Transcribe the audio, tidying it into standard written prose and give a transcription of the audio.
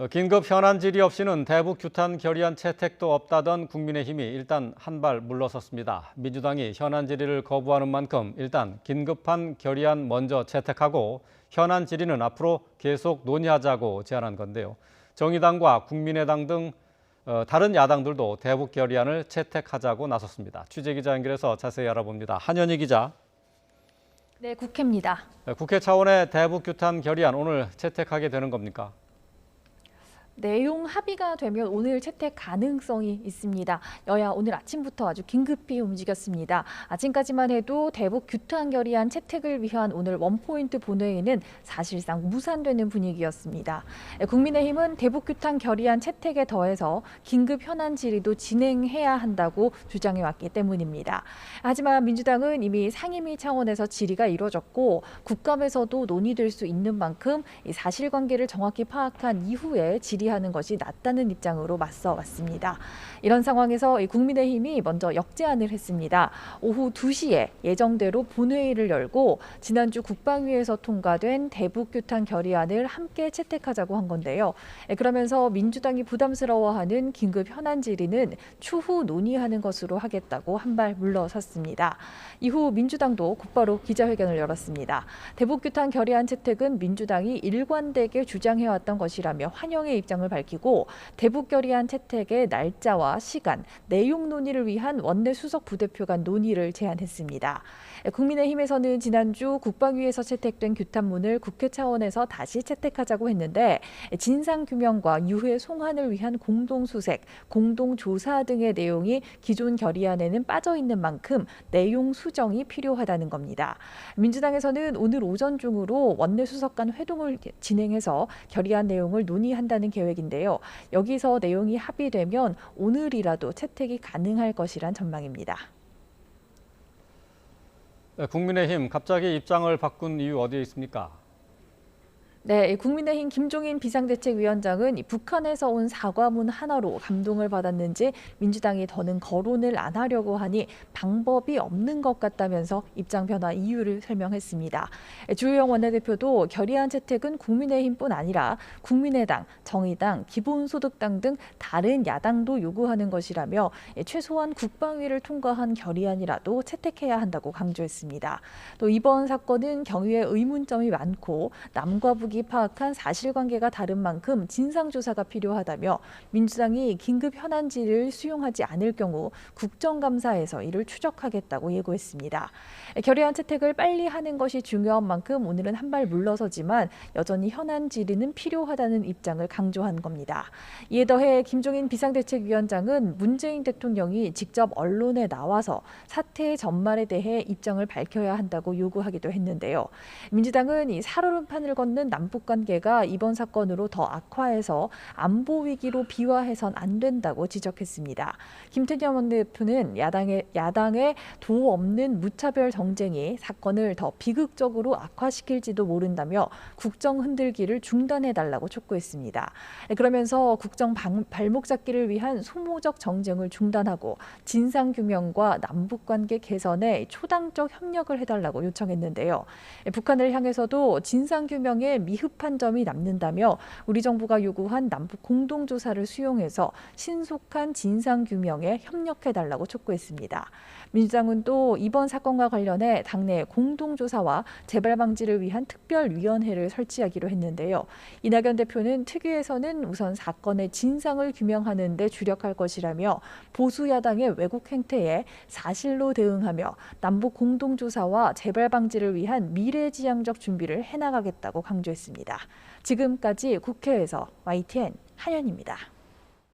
긴급 현안 질의 없이는 대북 규탄 결의안 채택도 없다던 국민의힘이 일단 한 발 물러섰습니다. 민주당이 현안 질의를 거부하는 만큼 일단 긴급한 결의안 먼저 채택하고 현안 질의는 앞으로 계속 논의하자고 제안한 건데요. 정의당과 국민의당 등 다른 야당들도 대북 결의안을 채택하자고 나섰습니다. 취재기자 연결해서 자세히 알아봅니다. 한현희 기자. 네, 국회입니다. 국회 차원의 대북 규탄 결의안 오늘 채택하게 되는 겁니까? 내용 합의가 되면 오늘 채택 가능성이 있습니다. 여야 오늘 아침부터 아주 긴급히 움직였습니다. 아침까지만 해도 대북 규탄 결의안 채택을 위한 오늘 원포인트 본회의는 사실상 무산되는 분위기였습니다. 국민의힘은 대북 규탄 결의안 채택에 더해서 긴급 현안 질의도 진행해야 한다고 주장해왔기 때문입니다. 하지만 민주당은 이미 상임위 차원에서 질의가 이뤄졌고 국감에서도 논의될 수 있는 만큼 이 사실관계를 정확히 파악한 이후에 질의하는 것이 낫다는 입장으로 맞서 왔습니다. 이런 상황에서 국민의힘이 먼저 역제안을 했습니다. 오후 2시에 예정대로 본회의를 열고 지난주 국방위에서 통과된 대북 규탄 결의안을 함께 채택하자고 한 건데요. 그러면서 민주당이 부담스러워하는 긴급 현안 질의는 추후 논의하는 것으로 하겠다고 한 발 물러섰습니다. 이후 민주당도 곧바로 기자회견을 열었습니다. 대북 규탄 결의안 채택은 민주당이 일관되게 주장해왔던 것이라며 환영의 입장을 밝히고 대북 결의안 채택의 날짜와 시간, 내용 논의를 위한 원내 수석 부대표 간 논의를 제안했습니다. 국민의힘에서는 지난주 국방위에서 채택된 규탄문을 국회 차원에서 다시 채택하자고 했는데 진상규명과 유해 송환을 위한 공동수색, 공동조사 등의 내용이 기존 결의안에는 빠져 있는 만큼 내용 수정이 필요하다는 겁니다. 민주당에서는 오늘 오전 중으로 원내 수석 간 회동을 진행해서 결의안 내용을 논의한다는 계획인데요. 여기서 내용이 합의되면 오늘이라도 채택이 가능할 것이란 전망입니다. 국민의힘 갑자기 입장을 바꾼 이유 어디에 있습니까? 네, 국민의힘 김종인 비상대책위원장은 북한에서 온 사과문 하나로 감동을 받았는지 민주당이 더는 거론을 안 하려고 하니 방법이 없는 것 같다면서 입장 변화 이유를 설명했습니다. 주호영 원내대표도 결의안 채택은 국민의힘뿐 아니라 국민의당, 정의당, 기본소득당 등 다른 야당도 요구하는 것이라며 최소한 국방위를 통과한 결의안이라도 채택해야 한다고 강조했습니다. 또 이번 사건은 경위에 의문점이 많고 남과 북이 파악한 사실관계가 다른 만큼 진상조사가 필요하다며 민주당이 긴급 현안 질의를 수용하지 않을 경우 국정감사에서 이를 추적하겠다고 예고했습니다. 결의안 채택을 빨리 하는 것이 중요한 만큼 오늘은 한 발 물러서지만 여전히 현안 질의는 필요하다는 입장을 강조한 겁니다. 이에 더해 김종인 비상대책위원장은 문재인 대통령이 직접 언론에 나와서 사태의 전말에 대해 입장을 밝혀야 한다고 요구하기도 했는데요. 민주당은 이 살얼음판을 걷는 남북 관계가 이번 사건으로 더 악화해서 안보 위기로 비화해선 안 된다고 지적했습니다. 김태년 원내대표는 야당의 도 없는 무차별 정쟁이 사건을 더 비극적으로 악화시킬지도 모른다며 국정 흔들기를 중단해달라고 촉구했습니다. 그러면서 국정 발목 잡기를 위한 소모적 정쟁을 중단하고 진상규명과 남북관계 개선에 초당적 협력을 해달라고 요청했는데요. 북한을 향해서도 진상규명에 미흡한 점이 남는다며 우리 정부가 요구한 남북 공동조사를 수용해서 신속한 진상규명에 협력해달라고 촉구했습니다. 민주당은 또 이번 사건과 관련해 당내 공동조사와 재발 방지를 위한 특별위원회를 설치하기로 했는데요. 이낙연 대표는 특위에서는 우선 사건의 진상을 규명하는 데 주력할 것이라며 보수 야당의 왜곡 행태에 사실로 대응하며 남북 공동조사와 재발 방지를 위한 미래지향적 준비를 해나가겠다고 강조했습니다. 지금까지 국회에서 YTN 한현입니다.